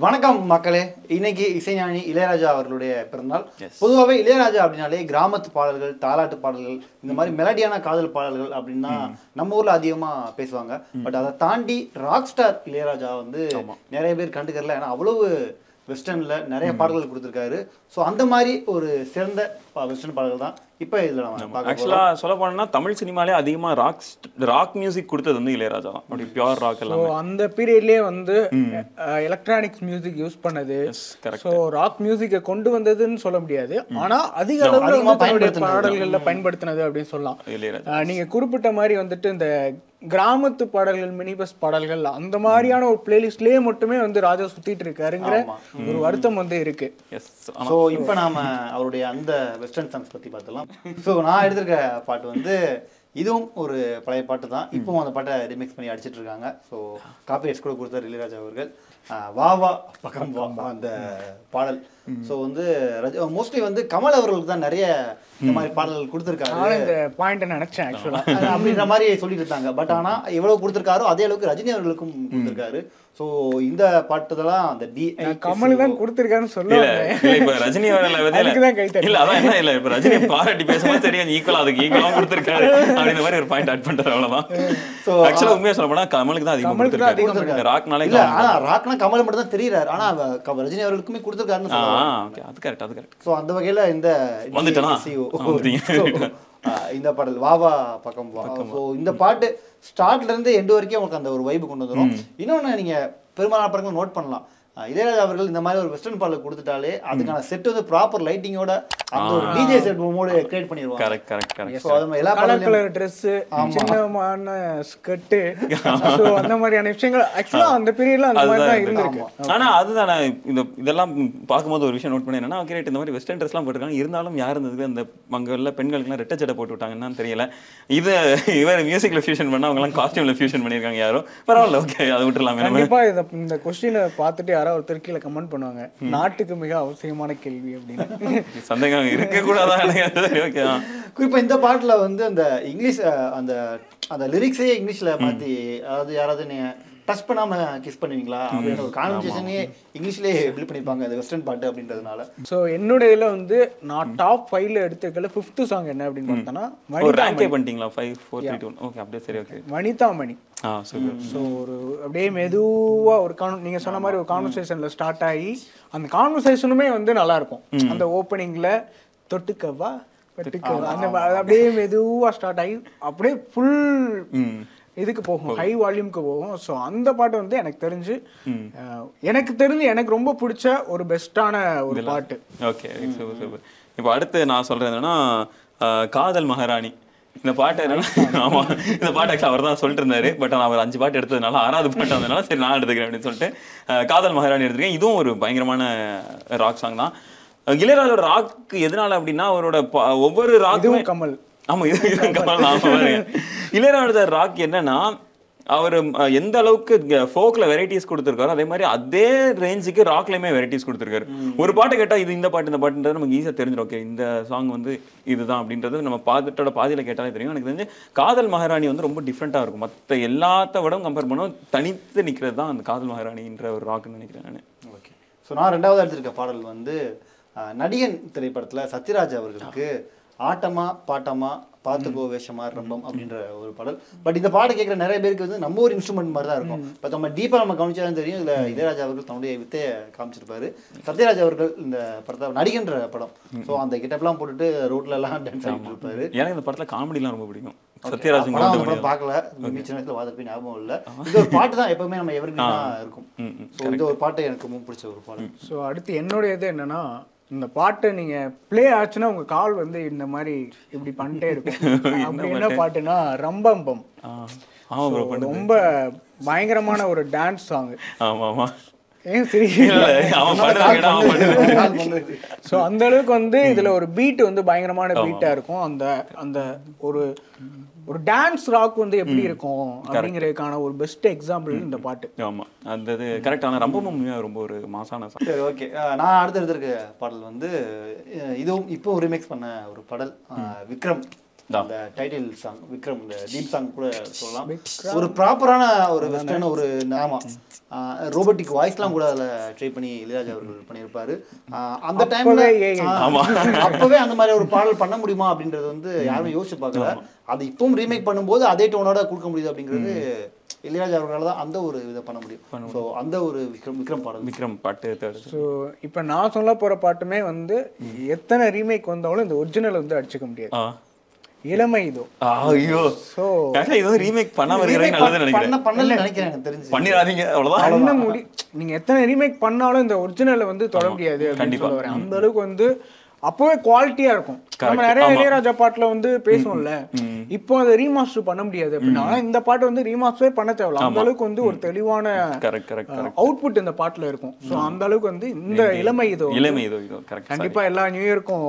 வணக்கம் மக்களே. இன்னைக்கு இசைஞானி இளையராஜா அவர்களுடைய பிறந்தநாள். Yes. பொதுவாகவே இளையராஜா அப்படின்னாலே கிராமத்து பாடல்கள், தாலாட்டு பாடல்கள், இந்த மாதிரி மெலடியான காதல் பாடல்கள் அப்படின்னா நம்ம ஊர்ல அதிகமா பேசுவாங்க. பட் அதை தாண்டி ராக் ஸ்டார் இளையராஜா வந்து நிறைய பேர் கண்டுக்கறல. ஏன்னா அவ்வளவு வெஸ்டர்ன்ல நிறைய பாடல்கள் கொடுத்துருக்காரு. ஸோ அந்த மாதிரி ஒரு சிறந்த வெஸ்டர்ன் பாடல்கள் தான் இப்போ இதில் நம்ம ஆக்சுவலா சொல்ல போனோம்னா தமிழ் சினிமாலே அதிகமா ராக் மியூசிக் கொடுத்தது வந்து இளையராஜா தான். அப்படி பியூர் ராக் எல்லாம் அந்த பீரியட்லயே வந்து எலக்ட்ரானிக்ஸ் மியூசிக் யூஸ் பண்ணது. ஸோ ராக் மியூசிக்கை கொண்டு வந்ததுன்னு சொல்ல முடியாது, ஆனா அதிக அளவுல வந்து தன்னுடைய பாடல்கள்ல பயன்படுத்தினது அப்படின்னு சொல்லலாம். நீங்க குறிப்பிட்ட மாதிரி வந்துட்டு இந்த கிராமத்து பாடல்கள், மினி பஸ் பாடல்கள் அந்த மாதிரியான ஒரு பிளேலிஸ்ட்லயே மட்டுமே வந்து ராஜா சுத்திட்டு இருக்காருங்கிற ஒரு வருத்தம் வந்து இருக்கு. ஸோ இப்போ நாம அவருடைய அந்த வெஸ்டர்ன் சாங்ஸ் பத்தி பார்த்தலாம். ஸோ நான் எடுத்திருக்க பாட்டு வந்து இதுவும் ஒரு பழைய பாட்டு தான். இப்போவும் அந்த பாட்டை ரிமிக்ஸ் பண்ணி அடிச்சிட்டு இருக்காங்க. ஸோ காப்பிரைட்ஸ் கூட கொடுத்தார் இளையராஜா அவர்கள். வா வா பக்கம் வா அந்த பாடல். ஸோ வந்து மோஸ்ட்லி வந்து கமல் அவர்களுக்கு தான் நிறைய இந்த மாதிரி பாடல்கள் கொடுத்துருக்காரு. இந்த பாயிண்ட் நினைச்சேன் ஆக்சுவலா அப்படின்ற மாதிரி சொல்லிட்டு இருந்தாங்க. பட் ஆனா எவ்வளவு கொடுத்துருக்காரோ அதே அளவுக்கு ரஜினி அவர்களுக்கும் கொடுத்துருக்காரு. ஸோ இந்த பாட்டுதெல்லாம் அந்த கமல் தான் கொடுத்துருக்காருன்னு சொல்லுவாங்க. ரஜினி இல்ல அதான் என்ன இல்ல இப்ப ரஜினி பாராட்டி பேசும்போது தெரியும் ஈக்குவலா அதுக்கு ஈக்குவலா கொடுத்துருக்காரு அப்படின்ற மாதிரி ஒரு பாயிண்ட் ஆட் பண்றாரு. அவ்வளவுதான். ஸோ ஆக்சுவலா உண்மையா சொல்ல போனா கமலுக்கு தான் அதிகமா கொடுத்துருக்காரு. ராக்னாலே இல்ல, ஆனா ராக்னா கமல் மட்டும் தான் தெரியுறாரு. ஆனா ரஜினி அவர்களுக்குமே கொடுத்துருக்காருன்னு சொல்லுவாங்க. அது கரெக்ட், அது கரெக்ட். ஸோ அந்த வகையில இந்த இந்த பாடல் வாவா பக்கம் வா. ஸோ இந்த பாட்டு ஸ்டார்ட்ல இருந்து எண்டு வரைக்கும் உங்களுக்கு அந்த ஒரு வைப்பு கொண்டு வந்துடும். இன்னொன்னு நீங்க பெரும்பாலான படங்கள் நோட் பண்ணலாம். இளையராஜா அவர்கள் இந்த மாதிரி ஒரு வெஸ்டர்ன் பாடல் கொடுத்துட்டாலே அதுக்கான செட் வந்து ப்ராப்பர் லைட்டிங்கோட அந்த ஒரு டிஜே செட் மோட் கிரியேட் பண்ணிடுவாங்க. Correct correct correct. சோ அது எல்லா கலர் Dress, சின்னமான ஸ்கர்ட், சோ அந்த மாதிரியான விஷயங்கள் ஆக்சுவலா அந்த பீரியட்ல அந்த மாதிரி தான் இருந்திருக்கு. ஆனா அதுதான் இதெல்லாம் பாக்கும்போது ஒரு விஷயம் நோட் பண்ணேன். என்னன்னா கிரியேட் இந்த மாதிரி வெஸ்டர்ன் ட்ரெஸ்லாம் போட்டுருக்காங்க, இருந்தாலும் யார் இருந்ததுக்கு அந்த மங்கல்ல பெண்களுக்குலாம் ரெட்டை சட்டை போட்டு விட்டாங்கன்னு தெரியல. இது இவர் மியூசிக்ல ஃபியூஷன் பண்ணா அவங்க எல்லாம் காஸ்டியூம்ல ஃபியூஷன் பண்ணிருக்காங்க யாரோ. பரவாயில்ல, ஓகே, அதை விட்டுறலாம். கண்டிப்பா இந்த क्वेश्चனை பார்த்துட்டு ஒருத்தர் கீழே கமெண்ட் பண்ணுவாங்க, நாட்டுக்கு மிக அவசியமான கேள்வி அப்படின்னு. சந்தேகம் இருக்க கூடாதா? குறிப்பா இந்த பாட்டுல வந்து அந்த இங்கிலீஷ் அந்த அந்த லிரிக்ஸே இங்கிலீஷ்ல மாத்தி, அதாவது யாராவது நீங்க டச் பண்ணாம கிஸ் பண்ணுவீங்களா அப்படின்ற ஒரு கான்வர்சேஷனே இங்கிலீஷ்லயே பில்ட் பண்ணிருப்பாங்க அந்த வெஸ்டர்ன் பாட்டு அப்படின்றதுனால. ஸோ என்னோட இதில் வந்து நான் டாப் 5ல எடுத்துக்கல 5th சாங் என்ன அப்படின்னு பார்த்தோன்னா பண்ணிட்டீங்களா? 5 4 3 2 ஓகே, அப்படியே சரி, ஓகே. வனிதாமணி. ஸோ ஒரு அப்படியே மெதுவா ஒரு நீங்க சொன்ன மாதிரி ஒரு கான்வர்சேஷன்ல ஸ்டார்ட் ஆகி அந்த கான்வர்சேஷனுமே வந்து நல்லா இருக்கும். அந்த ஓப்பனிங்ல தொட்டுக்கவா வெட்டுக்கவா அந்த அப்படியே மெதுவா ஸ்டார்ட் ஆகி அப்படியே ஃபுல் இதுக்கு போகும், ஹை வால்யூம்க்கு போகும். ஸோ அந்த பாட்டு வந்து எனக்கு தெரிஞ்சு எனக்கு ரொம்ப பிடிச்ச ஒரு பெஸ்டான ஒரு பாட்டு. Okay, super super. இப்போ அடுத்து நான் சொல்றது என்னன்னா காதல் மகாராணி. இந்த பாட்டு ஆமா, இந்த பாட்டு ஆக்சுவலா அவர் தான் சொல்லிட்டு இருந்தாரு. பட் அவர் 5 பாட்டு எடுத்ததுனால 6வது பாட்டு வந்ததுனால சரி நான் எடுத்துக்கிறேன் அப்படின்னு சொல்லிட்டு காதல் மகாராணி எடுத்துருக்கேன். இதுவும் ஒரு பயங்கரமான ராக் சாங் தான். இளையராஜோட ராக் எதனால அப்படின்னா அவரோட ஒவ்வொரு ராக்கும் கமல். ஆமா, இது கமல். இளையராஜா ராக் என்னன்னா அவர் எந்த அளவுக்கு ஃபோக்ல வெரைட்டிஸ் கொடுத்துருக்காரு, அதே மாதிரி அதே ரேஞ்சுக்கு ராக்லயுமே வெரைட்டிஸ் கொடுத்துருக்காரு. ஒரு பாட்டு கேட்டா இது இந்த பாட்டுன்றது நமக்கு ஈஸியா தெரிஞ்சிடும். ஓகே, இந்த சாங் வந்து இதுதான் அப்படின்றது நம்ம பாட்டோட பாதியில கேட்டாலே தெரியும். எனக்கு தெரிஞ்சு காதல் மகாராணி வந்து ரொம்ப டிஃப்ரெண்டா இருக்கும். மற்ற எல்லாத்த விடவும் கம்பேர் பண்ணும் தனித்து நிற்கிறது தான் அந்த காதல் மகாராணின்ற ஒரு ராக்னு நினைக்கிறேன் நான். ஓகே, ஸோ நான் 2வது எடுத்திருக்க பாடல் வந்து நடிகன் திரைப்படத்துல சத்யராஜ் அவர்களுக்கு ஆட்டமா பாட்டமா பாத்துக்கோ வேஷமா ரம்பம் அப்படின்ற ஒரு பாடல். பட் இந்த பாட்டை கேட்குற நிறைய பேருக்கு வந்து நம்ம ஒரு இன்ஸ்ட்ருமெண்ட் மாதிரி தான் இருக்கும். பட் நம்ம டீப்பா நம்ம கவனிச்சாலும் தெரியும், இதுல இளையராஜா அவர்கள் தன்னுடைய வித்தையை காமிச்சிருப்பாரு. சத்யராஜ் அவர்கள் இந்த படத்தை நடிகன்ற படம், ஸோ அந்த கிட்டப்லாம் போட்டுட்டு ரோட்ல எல்லாம் டான்ஸ் ஆகிட்டு இருப்பாரு. எனக்கு இந்த படத்துல காமெடிலாம் ரொம்ப பிடிக்கும். சத்யராஜ் படம் பார்க்கல, சின்ன வயசுல வாதப்பி ஞாபகம் இல்லை. இது ஒரு பாட்டு தான் எப்பவுமே நம்ம எவருக்கு இருக்கும். ஸோ இந்த ஒரு பாட்டு எனக்கு ரொம்ப பிடிச்ச ஒரு பாடல். ஸோ அடுத்து என்னுடைய இது என்னன்னா, இந்த பாட்டு நீங்க பிளே ஆச்சுன்னா உங்க கால் வந்து இந்த மாதிரி இப்படி பண்ணிட்டே இருக்கும். அப்படி என்ன பாட்டுன்னா ரம்பம்பம். ரொம்ப பயங்கரமான ஒரு டான்ஸ் சாங். ஏன் சரி, ஸோ அந்த அளவுக்கு வந்து இதுல ஒரு பீட் வந்து பயங்கரமான பீட்டா இருக்கும். அந்த ஒரு டான்ஸ் ராக் வந்து எப்படி இருக்கும் அப்படிங்கிறதுக்கான ஒரு பெஸ்ட் எக்ஸாம்பிள் இந்த பாட்டு. ஆமா, அந்த இது கரெக்டான ரொம்ப ஒரு மாசான சாங். சரி, ஓகே. நான் அடுத்து எடுத்திருக்க பாடல் வந்து இதுவும் இப்போ ரிமேக்ஸ் பண்ண ஒரு பாடல். விக்ரம் அந்த டைட்டில் சாங் விக்ரம் இந்த தீப் சாங் கூட சொல்லலாம். ஒரு ப்ராப்பரான ஒரு வெஸ்டர்ன் ஒரு ஆமா ரோபோட்டிக் வாய்ஸ்லாம் கூட அதில் ட்ரை பண்ணி இளையராஜா அவர்கள் பண்ணியிருப்பாரு. அந்த டைம்ல அப்பவே அந்த மாதிரி ஒரு பாடல் பண்ண முடியுமா அப்படின்றது வந்து யாரும் யோசிச்சு பார்க்கல. அது இப்பவும் ரீமேக் பண்ணும்போது அதே டோனோட கொடுக்க முடியுது அப்படிங்கிறது இளையராஜா அவர்களால் தான் அந்த ஒரு இதை பண்ண முடியும். ஸோ அந்த ஒரு விக்ரம் பாடல் விக்ரம் பாட்டு. ஸோ இப்போ நான் சொல்ல போகிற பாட்டுமே வந்து எத்தனை ரீமேக் வந்தாலும் இந்த ஒரிஜினல் வந்து அடிச்சுக்க முடியாது. இளமை இதோ. ஐயோ சோ இது வந்து ரீமேக் பண்ணாம இருக்கறே நல்லது நினைக்கிறேன். பண்ணல நினைக்கிறேன் எனக்கு தெரிஞ்சு. பண்ணிராதீங்க அவ்வளவுதான். பண்ண முடி நீங்க எத்தனை ரீமேக் பண்ணாலும் இந்த ஒரிஜினலை வந்து தொட முடியாது அப்படின்னு சொல்ல வரேன். அந்த அளவுக்கு வந்து அப்பவே குவாலிட்டியா இருக்கும். நம்ம நிறைய இளையராஜா பாட்டுல வந்து பேசுவோம்ல, இப்போ அதை ரீமாஸ்டர் பண்ண முடியாது அப்படின்னா இந்த பாட்டு வந்து ரீமாஸ்டரே பண்ண தேவையில்ல. அந்த அளவுக்கு வந்து ஒரு தெளிவான அவுட்புட் இந்த பாட்டுல இருக்கும். ஸோ அந்த அளவுக்கு வந்து இந்த இளமை இதோ கண்டிப்பா எல்லா நியூ இயருக்கும்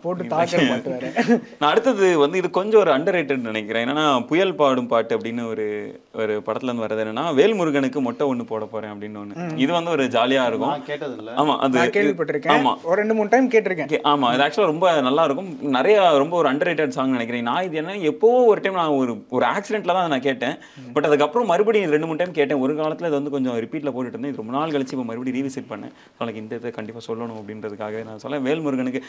போட்டு தாக்கிற பாட்டு வேற. நான் அடுத்தது வந்து இது கொஞ்சம் ஒரு அண்டர் ரேட்டட் நினைக்கிறேன். என்னன்னா புயல் பாடும் பாட்டு அப்படின்னு ஒரு படத்துல இருந்து வர்றது என்னன்னா வேல்முருகனுக்கு மொட்டை ஒண்ணு போட போறேன் அப்படின்னு ஒண்ணு. இது வந்து ஒரு ஜாலியா இருக்கும். கேட்டது இல்ல. ஆமா அது கேள்விப்பட்டிருக்கேன். ஒரு 2-3 டைம் கேட்டிருக்கேன். ஆமா இது ஆக்சுவலா ரொம்ப நல்லா இருக்கும். நிறைய ரொம்ப ஒரு அண்டர் ரேட்டட் சாங் நினைக்கிறேன். நான் இது என்ன எப்போ ஒரு டைம் நான் ஒரு ஆக்சிடென்ட்ல தான் நான் கேட்டேன். பட் அதுக்கப்புறம் மறுபடியும் 2-3 டைம் கேட்டேன். ஒரு காலத்துல இது வந்து கொஞ்சம் ரிப்பீட்ல போட்டுட்டு இருந்தேன். இது ரொம்ப நாள் கழிச்சு இப்போ மறுபடியும் ரீவிசிட் பண்ணேன். எனக்கு இந்த இதை கண்டிப்பா சொல்லணும் அப்படின்றதுக்காக நான் சொல்ல வேல்முருகனுக்கு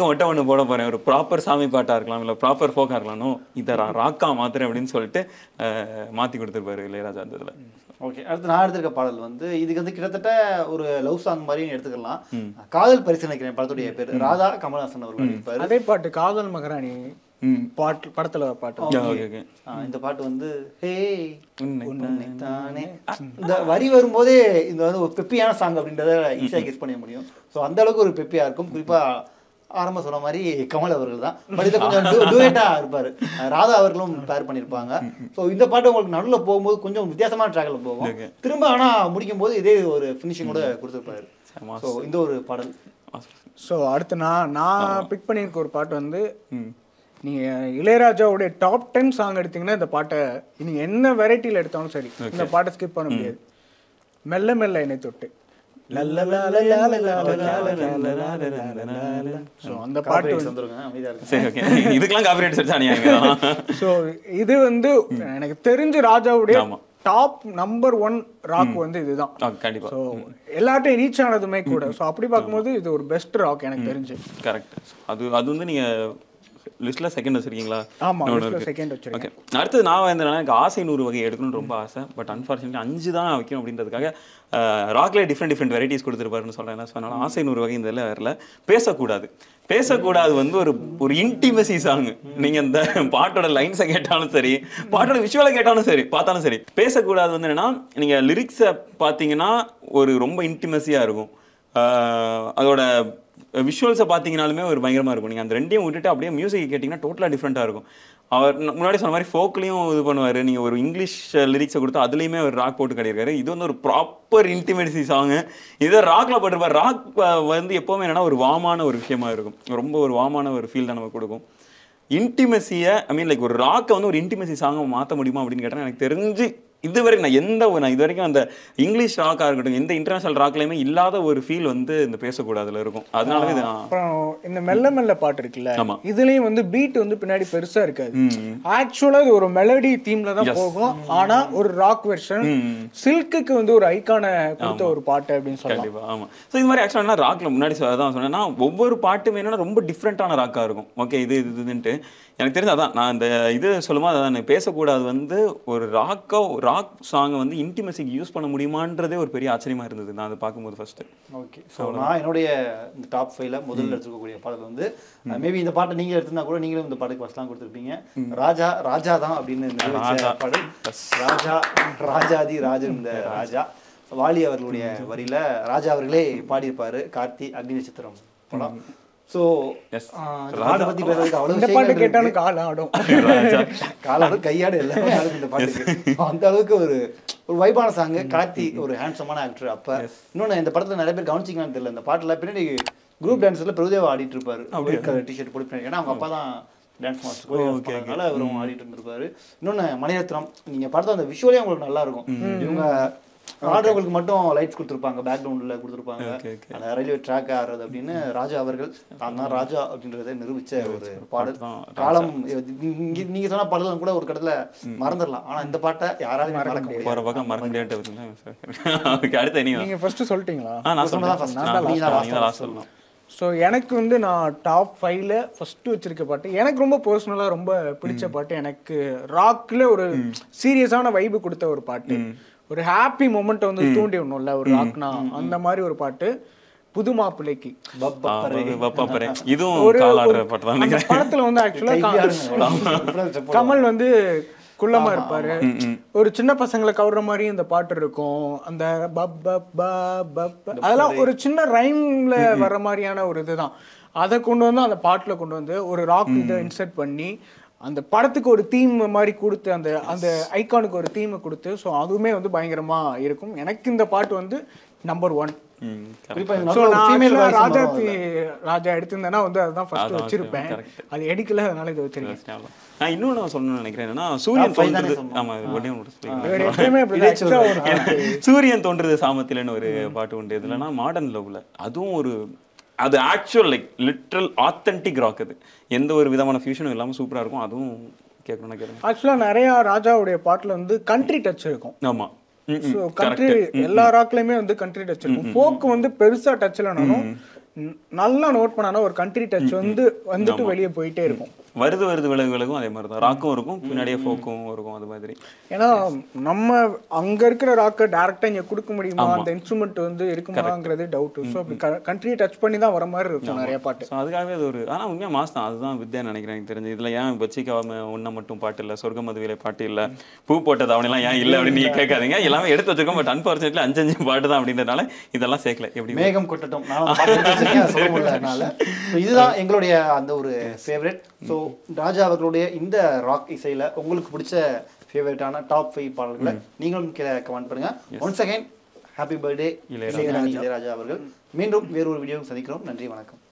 மட்டும் ஒன்று போட போறேன். ஒரு ப்ராப்பர் சாமி பாட்டா இருக்கலாம், இல்லை ப்ராப்பர் ஃபோக்கா இருக்கலாம், இதை ராக்கா மாத்துறேன் அப்படின்னு சொல்லிட்டு மாத்தி கொடுத்துருப்பாரு இளையராஜா அந்த இதுல. ஓகே, அடுத்து நான் எடுத்திருக்க பாடல் வந்து இதுக்கு வந்து கிட்டத்தட்ட ஒரு லவ் சாங் மாதிரி எடுத்துக்கலாம். காதல் பரிசு நினைக்கிறேன் படத்துடைய பேர். ராதா கமல்ஹாசன் அவர்கள் இருப்பாரு. அதே பாட்டு காதல் மகாராணி பாட்டு படத்துல பாட்டு. இந்த பாட்டு வந்து ஹே தானே இந்த வரி வரும்போதே இந்த வந்து ஒரு பெப்பியான சாங் அப்படின்றத ஈஸியா கெஸ் பண்ண முடியும். ஸோ அந்த அளவுக்கு ஒரு பெப்பியா இருக்கும். குறிப்பா ஆரம்ப சொன்ன மாதிரி கமல் அவர்கள் தான். பட் இதில் கொஞ்சம் டூயட்டா இருப்பாரு. ராதா அவர்களும் பேர் பண்ணியிருப்பாங்க. ஸோ இந்த பாட்டு உங்களுக்கு நடுவில் போகும்போது கொஞ்சம் வித்தியாசமான ட்ராக்ல போகும். திரும்ப ஆனால் முடிக்கும் போது இதே ஒரு ஃபினிஷிங்கோட கொடுத்துருப்பாரு. ஸோ இந்த ஒரு பாடல். ஸோ அடுத்து நான் பிக் பண்ணியிருக்க ஒரு பாட்டு வந்து நீங்கள் இளையராஜாவுடைய டாப் 10 சாங் எடுத்தீங்கன்னா இந்த பாட்டை நீங்கள் என்ன வெரைட்டியில் எடுத்தாலும் சரி இந்த பாட்டை ஸ்கிப் பண்ண முடியாது. மெல்ல மெல்ல என்னை தொட்டு அந்த பாட்டு இது வந்து எனக்கு தெரிஞ்ச ராஜாவுடைய டாப் நம்பர் 1 ராக் வந்து இதுதான். எல்லார்ட்டையும் ரீச் ஆனதுமே கூட. ஸோ அப்படி பார்க்கும்போது இது ஒரு பெஸ்ட் ராக் எனக்கு தெரிஞ்சு. கரெக்ட். அது வந்து நீங்க லிஸ்ட்ல செகண்ட் வச்சிருக்கீங்களா? ஆமா, லிஸ்ட்ல செகண்ட் வச்சிருக்கேன். ஓகே, அடுத்து நான் வந்து எனக்கு ஆசை 100 வகை எடுக்கணும்னு ரொம்ப ஆசை. பட் அன்ஃபார்ச்சுனேட்லி 5 தான் வைக்கணும் அப்படின்றதுக்காக ராக்ல டிஃப்ரெண்ட் வெரைட்டிஸ் கொடுத்துருப்பாருன்னு சொல்றேன். அதனால ஆசை 100 வகை இந்த இதில் வரல. பேசக்கூடாது வந்து ஒரு இன்டிமசி சாங். நீங்க இந்த பாட்டோட லைன்ஸை கேட்டாலும் சரி, பாட்டோட விஷுவலை கேட்டாலும் சரி, பார்த்தாலும் சரி, பேசக்கூடாது வந்து என்னன்னா நீங்க லிரிக்ஸை பார்த்தீங்கன்னா ஒரு ரொம்ப இன்டிமசியா இருக்கும். அதோட விஷுவல்ஸை பார்த்தீங்கனாலுமே ஒரு பயங்கரமாக இருக்கும். நீங்கள் அந்த ரெண்டையும் விட்டுட்டு அப்படியே மியூசிக் கேட்டிங்கன்னா டோட்டலாக டிஃப்ரெண்ட்டாக இருக்கும். அவர் முன்னாடி சொன்ன மாதிரி ஃபோக்லையும் இது பண்ணுவார். நீங்கள் ஒரு இங்கிலீஷ் லிரிக்ஸை கொடுத்தா அதுலேயுமே ஒரு ராக் போட்டு கிடையாது. இது வந்து ஒரு ப்ராப்பர் இன்டிமேசி சாங்கு. இதை ராக்ல போட்டிருப்பார். ராக் வந்து எப்போவுமே என்னன்னா ஒரு வாமான ஒரு விஷயமா இருக்கும். ரொம்ப ஒரு வாமான ஒரு ஃபீல் தான் நமக்கு கொடுக்கும். இன்டிமசியை லைக் ஒரு ராக்கை வந்து ஒரு இன்டிமசி சாங்கை மாற்ற முடியுமா அப்படின்னு கேட்டால் எனக்கு தெரிஞ்சு இதுவரை நான் இது வரைக்கும் அந்த இங்கிலீஷ் ராக்கா இருக்கட்டும் எந்த இன்டர்நேஷனல் ராக்லயுமே இல்லாத ஒரு ஃபீல் வந்து இந்த பேசக்கூடாதுல இருக்கும். அதனாலவே இது அப்புறம் இந்த மெல்ல மெல்ல பாட்டு இருக்குல்ல, இதுலயும் வந்து பீட் வந்து பின்னாடி பெருசா இருக்காது. ஆக்சுவலா இது ஒரு மெலடி தீம்ல தான் போகும். ஆனா ஒரு ராக் வெர்ஷன் சில்க்குக்கு வந்து ஒரு ஐகான கொடுத்த ஒரு பாட்டு அப்படின்னு சொல்லலாம். கண்டிப்பா. ஆமா. சோ இது மாதிரி ஆக்சுவலா ராக்ல முன்னாடி அதான் சொன்னேன்னா ஒவ்வொரு பாட்டுமே என்னன்னா ரொம்ப டிஃப்ரெண்டான ராக்கா இருக்கும். ஓகே, இதுன்ட்டு எனக்கு தெரிஞ்சு அதான் நான் இந்த இது சொல்லும்போது அதான் பேசக்கூடாது வந்து ஒரு ராக் சாங்கை வந்து இன்டிமசிக்கு யூஸ் பண்ண முடியுமான்றதே ஒரு பெரிய ஆச்சரியமா இருந்தது நான் அதை பார்க்கும்போது ஃபர்ஸ்ட். ஓகே, ஸோ நான் என்னுடைய இந்த டாப் 5ல முதல்ல எடுத்துக்கக்கூடிய பாடல் வந்து மேபி இந்த பாட்டை நீங்கள் எடுத்திருந்தா கூட நீங்களும் இந்த பாட்டுக்கு ஃபர்ஸ்ட்லாம் கொடுத்துருப்பீங்க. ராஜா தான் அப்படின்னு பாடல். ராஜாதி ராஜன் இந்த ராஜா வாலி அவர்களுடைய வரியில ராஜா அவர்களே பாடியிருப்பாரு. கார்த்தி அக்னி நட்சத்திரம் படம். ஸோ பாட்டை பத்தி பேசுறதுக்கு அவ்வளவு கேட்டாலும் காலாடும் கையாடு எல்லாமே ஆடும் இந்த பாட்டுக்கு. அந்த அளவுக்கு ஒரு வைபான சாங்கு. கார்த்தி ஒரு ஹேண்ட்ஸமான ஆக்டர். அப்ப இன்னொன்னு இந்த படத்துல நிறைய பேர் கவனிச்சிங்களான்னு தெரியல, இந்த பாட்டுல பின்னாடி குரூப் டான்ஸ்ல பிரபுதேவா ஆடிட்டு இருப்பாரு. டிஷர்ட் போட்டு, ஏன்னா அவங்க அப்பா தான் டான்ஸ் மாஸ்டர், அவரும் ஆடிட்டு இருந்திருப்பாரு. இன்னொன்னு மணிரத்னம், நீங்க படத்தை அந்த விஷுவலே உங்களுக்கு நல்லா இருக்கும். இவங்க ஆடுறவங்களுக்கு மட்டும் லைட்ஸ் கொடுத்துருப்பாங்க, பேக்ரவுண்டில் கொடுத்துருப்பாங்க, Okay, okay. அந்த ரயில்வே ட்ராக் ஆடுறது அப்படின்னு ராஜா அவர்கள் தான் தான் ராஜா அப்படின்றத நிரூபிச்ச ஒரு பாடல். காலம் நீங்க சொன்ன பாடலாம் கூட ஒரு கடத்துல மறந்துடலாம், ஆனா இந்த பாட்டை யாராலையும் மறக்க முடியாது. போற பக்கம் மறக்க முடியாது. ஓகே, அடுத்து நீங்க ஃபர்ஸ்ட் சொல்லிட்டீங்களா? நான் சொன்னதான் சொல்றேன். first. நீங்க நான் தான் last சொல்லணும். ஸோ எனக்கு வந்து நான் டாப் 5ல ஃபர்ஸ்ட் வச்சிருக்க பாட்டு எனக்கு ரொம்ப பர்சனலாக ரொம்ப பிடிச்ச பாட்டு, எனக்கு ராக்ல ஒரு சீரியஸான வைபு கொடுத்த ஒரு பாட்டு, ஒரு ஹாப்பி மொமெண்ட் வந்து தூண்டி விடணும்ல ஒரு ராக்னா, அந்த மாதிரி ஒரு பாட்டு புது மாப்பிள்ளைக்கு. பப்பாப்பரே இதுவும் காலாடுற பாட்டு தான் அந்த நினைக்கிறேன். படத்துல வந்து ஆக்சுவலா கமல் வந்து குள்ளமா இருப்பாரு, ஒரு சின்ன பசங்களை கவர்ற மாதிரி இந்த பாட்டு இருக்கும், அந்த அதெல்லாம் ஒரு சின்ன ரைம்ல வர்ற மாதிரியான ஒரு இதுதான். அதை கொண்டு வந்து அந்த பாட்டுல கொண்டு வந்து ஒரு ராக் இதை இன்சர்ட் பண்ணி அந்த படத்துக்கு ஒரு தீம் மாதிரி கொடுத்து அந்த அந்த ஐகானுக்கு ஒரு தீமை கொடுத்து, ஸோ அதுவுமே வந்து பயங்கரமா இருக்கும். எனக்கு இந்த பாட்டு வந்து நம்பர் 1. ஸோ நான் ராஜா எடுத்திருந்தேன்னா வந்து அதுதான் ஃபர்ஸ்ட் வச்சிருப்பேன், அது எடுக்கல, அதனால இதை வச்சிருக்கேன். நான் இன்னும் நான் சொல்லணும்னு நினைக்கிறேன் என்னன்னா சூரியன் தோன்றது. ஆமா, சூரியன் தோன்றது சாமத்திலன்னு ஒரு பாட்டு உண்டு. இதுலன்னா மாடர்ன் லவ்ல அதுவும் ஒரு அது actual like literal authentic rock. அது எந்த ஒரு விதமான ஃபியூஷனும் இல்லாமல் சூப்பராக இருக்கும். அதுவும் கேட்கணும்னா கேட்கணும். ஆக்சுவலாக நிறையா ராஜாவுடைய பாட்டில் வந்து கண்ட்ரி டச் இருக்கும். ஆமாம், ஸோ கண்ட்ரி எல்லா ராக்லையுமே வந்து கண்ட்ரி டச் இருக்கும். ஃபோக்கு வந்து பெருசாக டச் இல்லைனாலும் நல்லா நோட் பண்ணானா ஒரு கண்ட்ரி டச் வந்துட்டு வெளியே போயிட்டே இருக்கும். வருது விலகுகளுக்கும் அதே மாதிரி தான் ராக்கும் இருக்கும், பின்னாடியே ஃபோக்கும் இருக்கும். அது மாதிரி ஏன்னா நம்ம அங்க இருக்கிற ராக்கை டேரக்டா இங்க கொடுக்க முடியுமா, அந்த இன்ஸ்ட்ருமெண்ட் வந்து இருக்குமாங்கிறது டவுட். ஸோ அப்படி கண்ட்ரியை டச் பண்ணி தான் வர மாதிரி இருக்கும் நிறைய பாட்டு. ஸோ அதுக்காகவே அது ஒரு ஆனால் உண்மையாக மாஸ் தான். அதுதான் வித்யா நினைக்கிறேன் எனக்கு தெரிஞ்சு. இதில் ஏன் வச்சிக்காம ஒன்றை மட்டும் பாட்டு இல்லை, சொர்க்க மதுவிலே பாட்டு இல்லை, பூ போட்டது அவனெல்லாம் ஏன் இல்லை அப்படின்னு நீங்கள் கேட்காதீங்க. எல்லாமே எடுத்து வச்சிருக்கோம். பட் அன்ஃபார்ச்சுனேட்லி 5 பாட்டு தான் அப்படின்றதுனால இதெல்லாம் சேர்க்கல. எப்படி மேகம் கொட்டட்டும் சொல்ல முடியல. இதுதான் எங்களுடைய அந்த ஒரு ஃபேவரட். ஸோ ராஜா அவர்களுடைய இந்த ராக் இசையில உங்களுக்கு பிடிச்ச ஃபேவரட்டான டாப் 5 பாடல்களை நீங்களும் கீழே கமெண்ட் பண்ணுங்க. Once again happy birthday Ilaiyaraaja அவர்கள். மீண்டும் வேறொரு வீடியோவில் சந்திக்கிறோம். நன்றி, வணக்கம்.